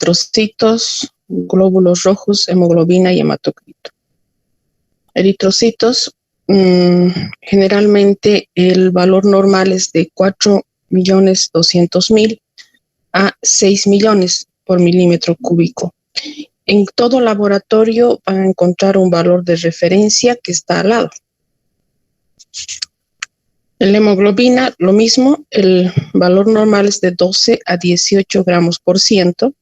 eritrocitos, glóbulos rojos, hemoglobina y hematocrito. Eritrocitos, generalmente el valor normal es de 4.200.000 a 6 millones por milímetro cúbico. En todo laboratorio van a encontrar un valor de referencia que está al lado. En la hemoglobina, lo mismo, el valor normal es de 12 a 18 gramos por ciento.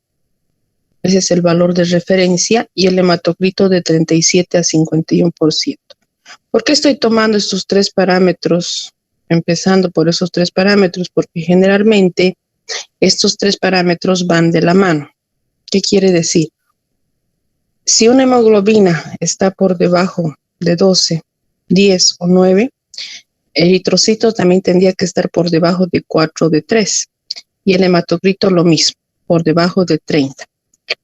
Ese es el valor de referencia, y el hematocrito de 37 a 51%. ¿Por qué estoy tomando estos tres parámetros? Empezando por esos tres parámetros, porque generalmente estos tres parámetros van de la mano. ¿Qué quiere decir? Si una hemoglobina está por debajo de 12, 10 o 9, el eritrocito también tendría que estar por debajo de 4 o de 3. Y el hematocrito lo mismo, por debajo de 30.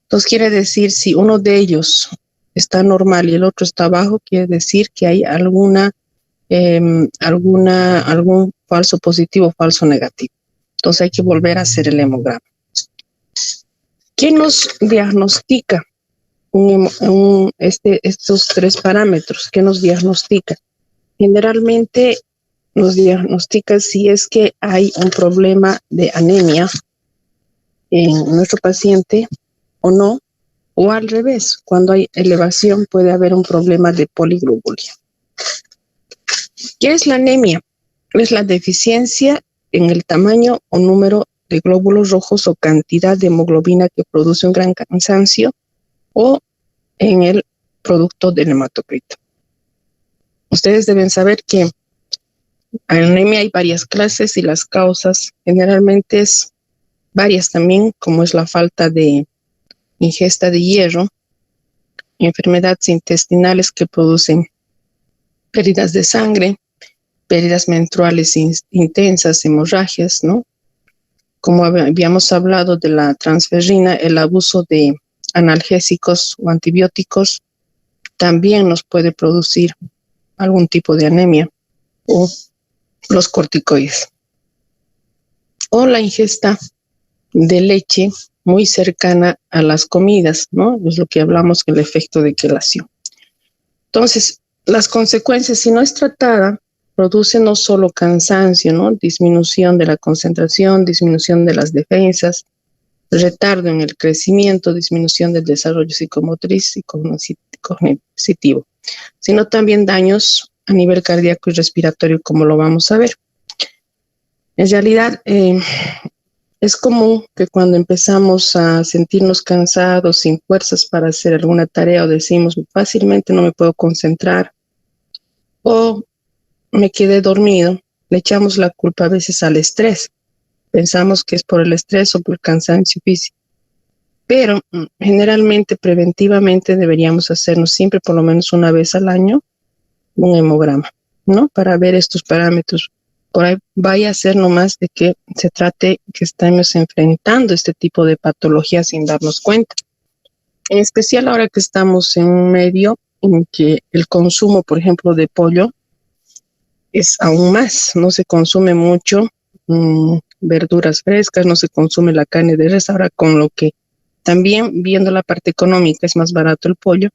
Entonces quiere decir, si uno de ellos está normal y el otro está bajo, quiere decir que hay algún falso positivo, falso negativo. Entonces hay que volver a hacer el hemograma. ¿Qué nos diagnostica estos tres parámetros? ¿Qué nos diagnostica? Generalmente nos diagnostica si es que hay un problema de anemia en nuestro paciente o no, o al revés, cuando hay elevación puede haber un problema de poliglobulia. ¿Qué es la anemia? Es la deficiencia en el tamaño o número de glóbulos rojos o cantidad de hemoglobina que produce un gran cansancio, o en el producto del hematocrito. Ustedes deben saber que en anemia hay varias clases y las causas generalmente es varias también, como es la falta de ingesta de hierro, enfermedades intestinales que producen pérdidas de sangre, pérdidas menstruales intensas, hemorragias, ¿no? Como habíamos hablado de la transferrina, el abuso de analgésicos o antibióticos también nos puede producir algún tipo de anemia, o los corticoides. O la ingesta de leche muy cercana a las comidas, ¿no? Es lo que hablamos, el efecto de quelación. Entonces, las consecuencias, si no es tratada, produce no solo cansancio, ¿no? Disminución de la concentración, disminución de las defensas, retardo en el crecimiento, disminución del desarrollo psicomotriz y cognitivo, sino también daños a nivel cardíaco y respiratorio, como lo vamos a ver. En realidad, es común que cuando empezamos a sentirnos cansados, sin fuerzas para hacer alguna tarea, o decimos fácilmente no me puedo concentrar, o me quedé dormido, le echamos la culpa a veces al estrés. Pensamos que es por el estrés o por el cansancio físico. Pero generalmente, preventivamente, deberíamos hacernos siempre, por lo menos una vez al año, un hemograma, ¿no? Para ver estos parámetros. Por ahí vaya a ser nomás de que se trate que estamos enfrentando este tipo de patología sin darnos cuenta. En especial ahora que estamos en un medio en que el consumo, por ejemplo, de pollo es aún más. No se consume mucho verduras frescas, no se consume la carne de res. Ahora, con lo que también, viendo la parte económica, es más barato el pollo.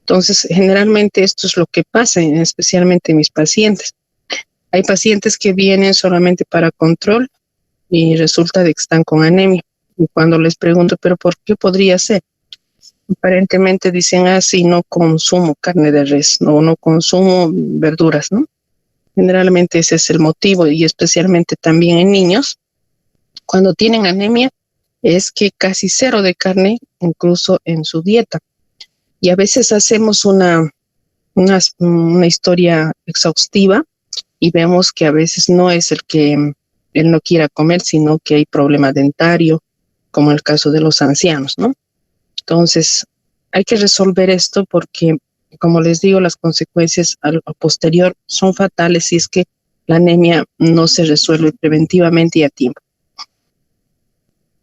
Entonces, generalmente esto es lo que pasa, especialmente en mis pacientes. Hay pacientes que vienen solamente para control y resulta de que están con anemia. Y cuando les pregunto, ¿pero por qué podría ser? Aparentemente dicen, sí, no consumo carne de res, no consumo verduras, ¿no? Generalmente ese es el motivo, y especialmente también en niños. Cuando tienen anemia, es que casi cero de carne, incluso en su dieta. Y a veces hacemos una historia exhaustiva y vemos que a veces no es el que él no quiera comer, sino que hay problema dentario, como el caso de los ancianos, ¿no? Entonces, hay que resolver esto porque, como les digo, las consecuencias al posterior son fatales si es que la anemia no se resuelve preventivamente y a tiempo,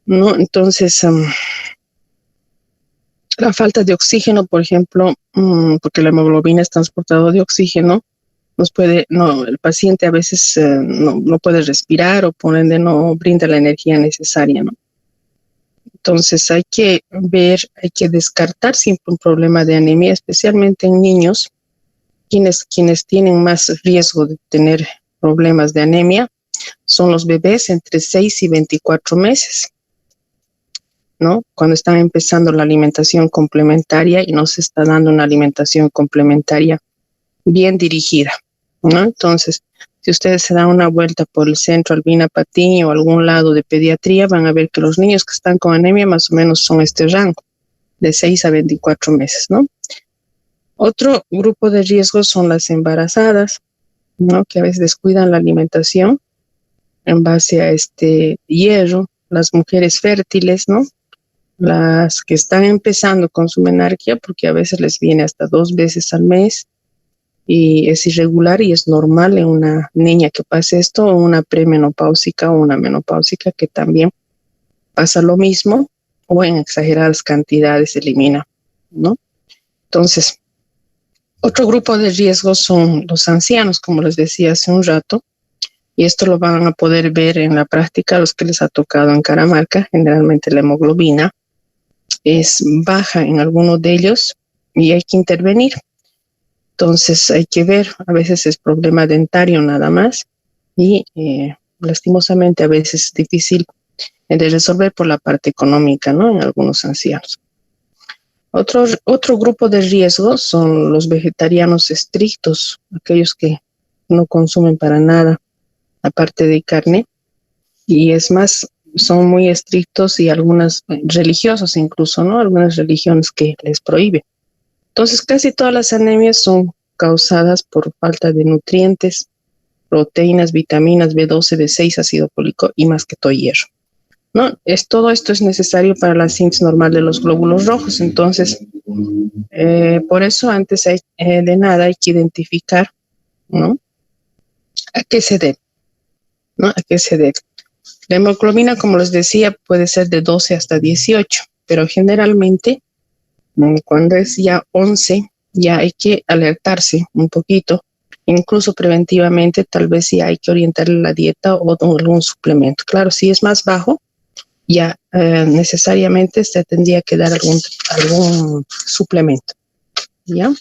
¿no? Entonces, la falta de oxígeno, por ejemplo, porque la hemoglobina es transportador de oxígeno, el paciente a veces no puede respirar, o por ende no brinda la energía necesaria, ¿no? Entonces hay que ver, hay que descartar siempre un problema de anemia, especialmente en niños, quienes tienen más riesgo de tener problemas de anemia son los bebés entre 6 y 24 meses, ¿no? Cuando están empezando la alimentación complementaria y no se está dando una alimentación complementaria bien dirigida, ¿no? Entonces, si ustedes se dan una vuelta por el centro Albina Patiño o algún lado de pediatría, van a ver que los niños que están con anemia más o menos son este rango, de 6 a 24 meses, ¿no? Otro grupo de riesgo son las embarazadas, ¿no? Que a veces descuidan la alimentación en base a este hierro, las mujeres fértiles, ¿no? Las que están empezando con su menarquia, porque a veces les viene hasta 2 veces al mes y es irregular y es normal en una niña que pase esto, o una premenopáusica o una menopáusica que también pasa lo mismo o en exageradas cantidades elimina, ¿no? Entonces, otro grupo de riesgo son los ancianos, como les decía hace un rato, y esto lo van a poder ver en la práctica a los que les ha tocado en Caramarca. Generalmente la hemoglobina es baja en algunos de ellos y hay que intervenir. Entonces hay que ver, a veces es problema dentario nada más y lastimosamente a veces es difícil de resolver por la parte económica, ¿no? En algunos ancianos. Otro grupo de riesgo son los vegetarianos estrictos, aquellos que no consumen para nada aparte de carne, y es más, son muy estrictos y algunos religiosos incluso, ¿no? Algunas religiones que les prohíben. Entonces, casi todas las anemias son causadas por falta de nutrientes, proteínas, vitaminas B12, B6, ácido fólico y más que todo hierro, ¿no? Todo esto es necesario para la síntesis normal de los glóbulos rojos. Entonces, por eso antes de nada hay que identificar, ¿no? ¿A qué se debe? ¿No? ¿A qué se debe? La hemoglobina, como les decía, puede ser de 12 hasta 18, pero generalmente cuando es ya 11, ya hay que alertarse un poquito, incluso preventivamente, tal vez sí hay que orientarle la dieta o algún suplemento. Claro, si es más bajo, ya necesariamente se tendría que dar algún suplemento, ¿ya?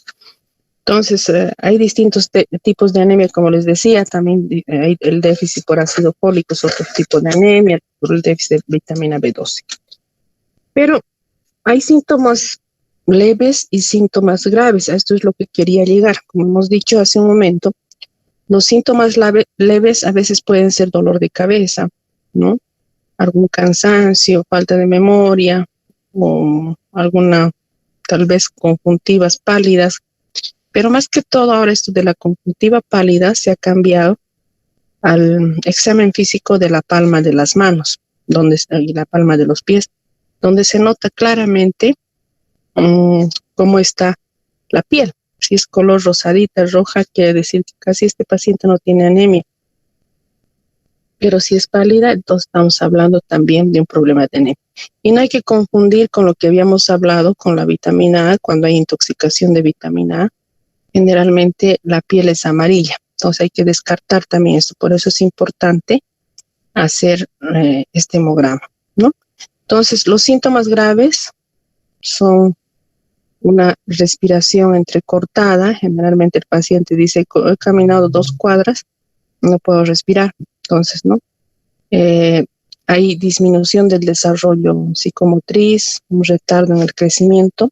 Entonces, hay distintos tipos de anemia, como les decía, también hay el déficit por ácido fólico, es otro tipo de anemia, por el déficit de vitamina B12. Pero hay síntomas leves y síntomas graves, a esto es lo que quería llegar. Como hemos dicho hace un momento, los síntomas leves a veces pueden ser dolor de cabeza, ¿no? Algún cansancio, falta de memoria, o alguna, tal vez conjuntivas pálidas. Pero más que todo ahora esto de la conjuntiva pálida se ha cambiado al examen físico de la palma de las manos y la palma de los pies, donde se nota claramente cómo está la piel. Si es color rosadita, roja, quiere decir que casi este paciente no tiene anemia. Pero si es pálida, entonces estamos hablando también de un problema de anemia. Y no hay que confundir con lo que habíamos hablado con la vitamina A, cuando hay intoxicación de vitamina A. Generalmente la piel es amarilla, entonces hay que descartar también esto, por eso es importante hacer este hemograma, ¿no? Entonces, los síntomas graves son una respiración entrecortada, generalmente el paciente dice, he caminado 2 cuadras, no puedo respirar, entonces, ¿no? Hay disminución del desarrollo psicomotriz, un retardo en el crecimiento.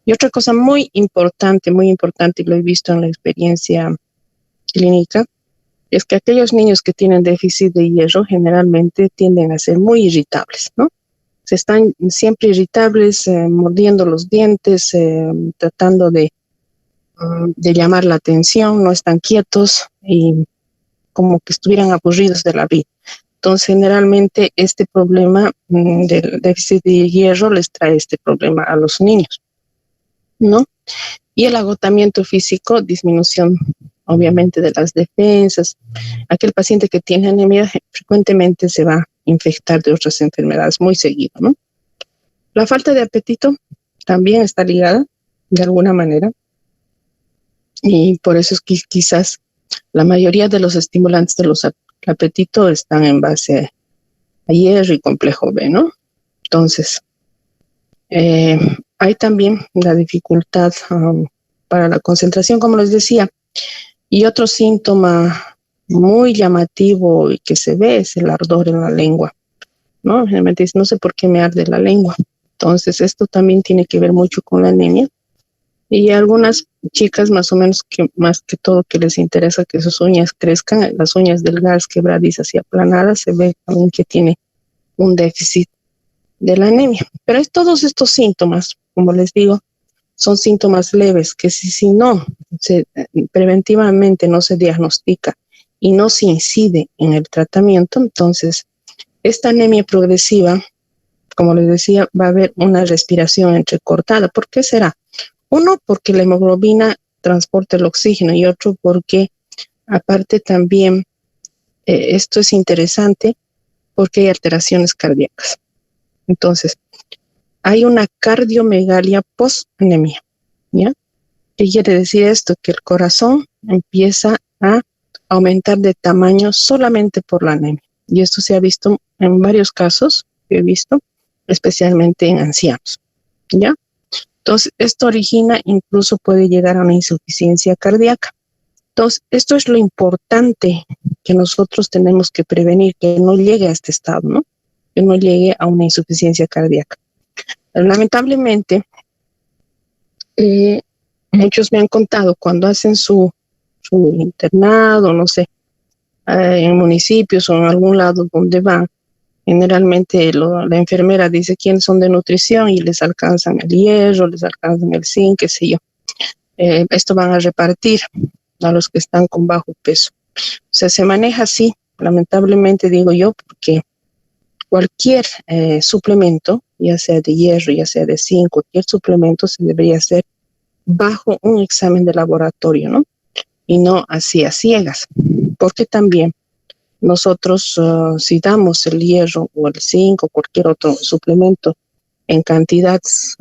Y otra cosa muy importante, y lo he visto en la experiencia clínica, es que aquellos niños que tienen déficit de hierro generalmente tienden a ser muy irritables, ¿no? Se están siempre irritables, mordiendo los dientes, tratando de llamar la atención, no están quietos y como que estuvieran aburridos de la vida. Entonces, generalmente este problema del déficit de hierro les trae este problema a los niños, ¿no? Y el agotamiento físico, disminución obviamente de las defensas. Aquel paciente que tiene anemia frecuentemente se va a infectar de otras enfermedades muy seguido, ¿no? La falta de apetito también está ligada de alguna manera y por eso es que quizás la mayoría de los estimulantes del apetito están en base a hierro y complejo B, ¿no? Entonces, hay también la dificultad para la concentración, como les decía, y otro síntoma muy llamativo y que se ve es el ardor en la lengua, ¿no? Generalmente dice, no sé por qué me arde la lengua. Entonces, esto también tiene que ver mucho con la anemia. Y algunas chicas más o menos que más que todo que les interesa que sus uñas crezcan, las uñas delgadas, quebradizas y aplanadas, se ve también que tiene un déficit de la anemia. Pero es todos estos síntomas, como les digo, son síntomas leves que si no preventivamente no se diagnostica y no se incide en el tratamiento, entonces esta anemia progresiva, como les decía, va a haber una respiración entrecortada. ¿Por qué será? Uno, porque la hemoglobina transporta el oxígeno y otro porque aparte también esto es interesante porque hay alteraciones cardíacas. Entonces, hay una cardiomegalia post-anemia, ¿ya? ¿Qué quiere decir esto? Que el corazón empieza a aumentar de tamaño solamente por la anemia. Y esto se ha visto en varios casos que he visto, especialmente en ancianos, ¿ya? Entonces, esto origina, incluso puede llegar a una insuficiencia cardíaca. Entonces, esto es lo importante que nosotros tenemos que prevenir, que no llegue a este estado, ¿no? Que no llegue a una insuficiencia cardíaca. Lamentablemente, muchos me han contado cuando hacen su internado, no sé, en municipios o en algún lado donde van, generalmente la enfermera dice quiénes son de nutrición y les alcanzan el hierro, les alcanzan el zinc, qué sé yo. Esto van a repartir a los que están con bajo peso. O sea, se maneja así, lamentablemente digo yo, porque cualquier suplemento, ya sea de hierro, ya sea de zinc, cualquier suplemento se debería hacer bajo un examen de laboratorio, ¿no? Y no así a ciegas, porque también nosotros si damos el hierro o el zinc o cualquier otro suplemento en cantidades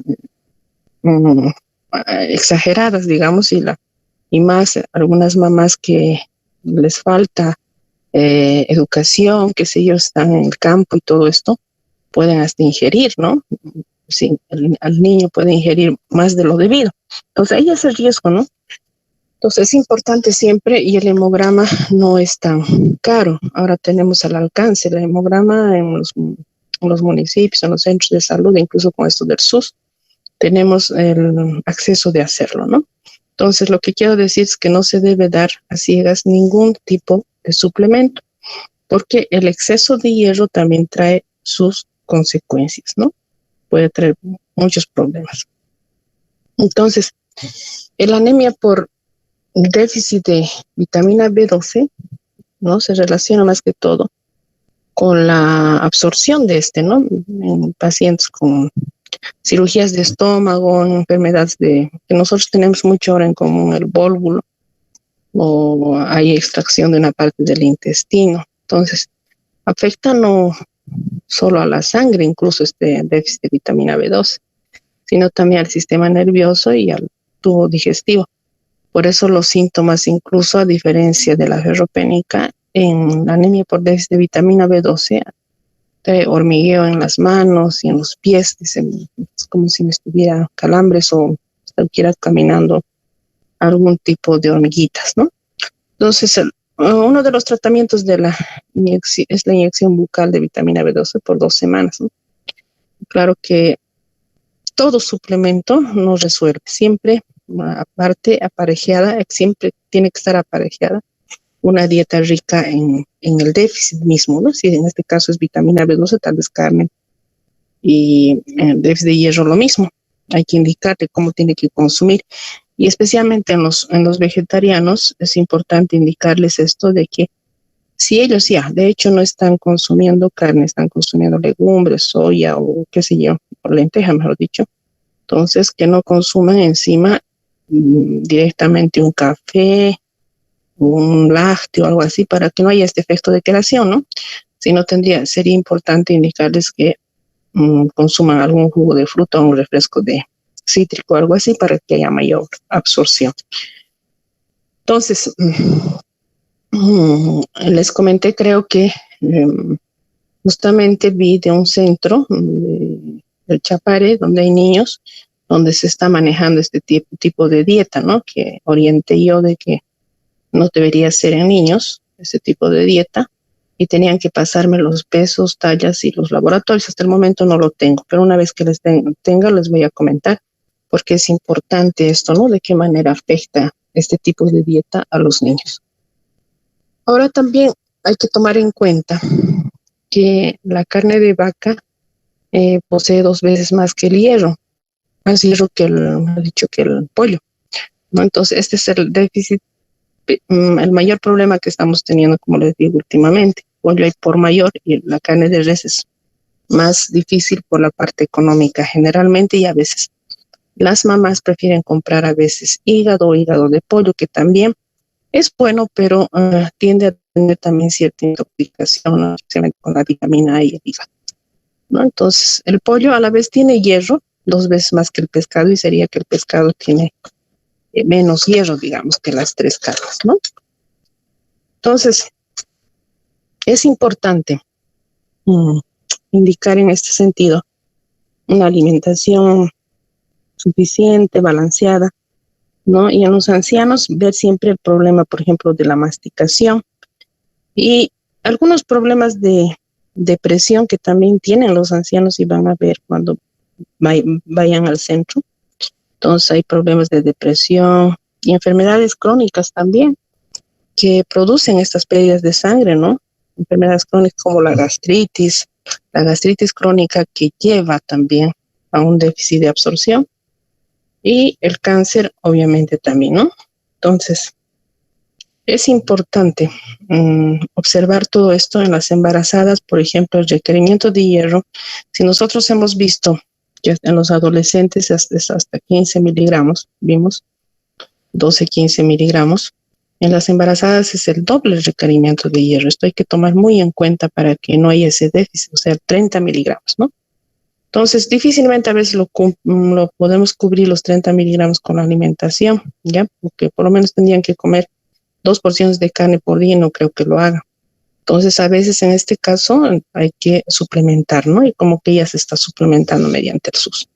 exageradas, digamos, y más algunas mamás que les falta educación, que si ellos están en el campo y todo esto, pueden hasta ingerir, ¿no? Sí, al niño puede ingerir más de lo debido. Entonces, ahí es el riesgo, ¿no? Entonces, es importante siempre, y el hemograma no es tan caro. Ahora tenemos al alcance el hemograma en los municipios, en los centros de salud, incluso con esto del SUS, tenemos el acceso de hacerlo, ¿no? Entonces, lo que quiero decir es que no se debe dar a ciegas ningún tipo de suplemento, porque el exceso de hierro también trae sus consecuencias, ¿no? Puede traer muchos problemas. Entonces, el anemia por déficit de vitamina B12, ¿no? Se relaciona más que todo con la absorción de este, ¿no? En pacientes con cirugías de estómago, enfermedades que nosotros tenemos mucho ahora en común, el vólvulo, o hay extracción de una parte del intestino. Entonces, afecta no solo a la sangre, incluso este déficit de vitamina B12, sino también al sistema nervioso y al tubo digestivo. Por eso los síntomas, incluso a diferencia de la ferropénica, en la anemia por déficit de vitamina B12, hormigueo en las manos y en los pies, es como si me estuviera calambres o estuviera caminando algún tipo de hormiguitas, ¿no? Entonces, uno de los tratamientos de es la inyección bucal de vitamina B12 por 2 semanas, ¿no? Claro que todo suplemento no resuelve, siempre aparte aparejada, siempre tiene que estar aparejada una dieta rica en el déficit mismo, ¿no? Si en este caso es vitamina B12, tal vez carne y el déficit de hierro lo mismo. Hay que indicarle cómo tiene que consumir. Y especialmente en los vegetarianos es importante indicarles esto de que si ellos ya, de hecho, no están consumiendo carne, están consumiendo legumbres, soya o qué sé yo, o lenteja, mejor dicho, entonces que no consuman encima directamente un café, un lácteo o algo así para que no haya este efecto de quelación, ¿no? Si no sería importante indicarles que consuman algún jugo de fruta o un refresco de cítrico o algo así para que haya mayor absorción. Entonces, les comenté, creo que justamente vi de un centro del Chapare, donde hay niños, donde se está manejando este tipo de dieta, ¿no? Que orienté yo de que no debería ser en niños, ese tipo de dieta, y tenían que pasarme los pesos, tallas y los laboratorios. Hasta el momento no lo tengo, pero una vez que les tenga, les voy a comentar, porque es importante esto, ¿no? De qué manera afecta este tipo de dieta a los niños. Ahora también hay que tomar en cuenta que la carne de vaca posee 2 veces más que el hierro, más hierro que que el pollo, ¿no? Entonces, este es el déficit, el mayor problema que estamos teniendo, como les digo, últimamente. Pollo hay por mayor y la carne de res es más difícil por la parte económica generalmente, y a veces las mamás prefieren comprar a veces hígado de pollo, que también es bueno, pero tiende a tener también cierta intoxicación, ¿no? Especialmente con la vitamina A y el hígado, ¿no? Entonces, el pollo a la vez tiene hierro, 2 veces más que el pescado, y sería que el pescado tiene menos hierro, digamos, que las 3 carnes, ¿no? Entonces, es importante indicar en este sentido una alimentación suficiente, balanceada, ¿no? Y en los ancianos ver siempre el problema, por ejemplo, de la masticación y algunos problemas de depresión que también tienen los ancianos, y van a ver cuando vayan al centro. Entonces hay problemas de depresión y enfermedades crónicas también que producen estas pérdidas de sangre, ¿no? Enfermedades crónicas como la gastritis crónica, que lleva también a un déficit de absorción, y el cáncer obviamente también, ¿no? Entonces, es importante observar todo esto en las embarazadas. Por ejemplo, el requerimiento de hierro. Si nosotros hemos visto que en los adolescentes hasta 15 miligramos, vimos 12, 15 miligramos, en las embarazadas es el doble el requerimiento de hierro. Esto hay que tomar muy en cuenta para que no haya ese déficit, o sea, 30 miligramos, ¿no? Entonces, difícilmente a veces lo podemos cubrir los 30 miligramos con la alimentación, ¿ya? Porque por lo menos tendrían que comer 2 porciones de carne por día, y no creo que lo haga. Entonces, a veces en este caso hay que suplementar, ¿no? Y como que ella se está suplementando mediante el SUS.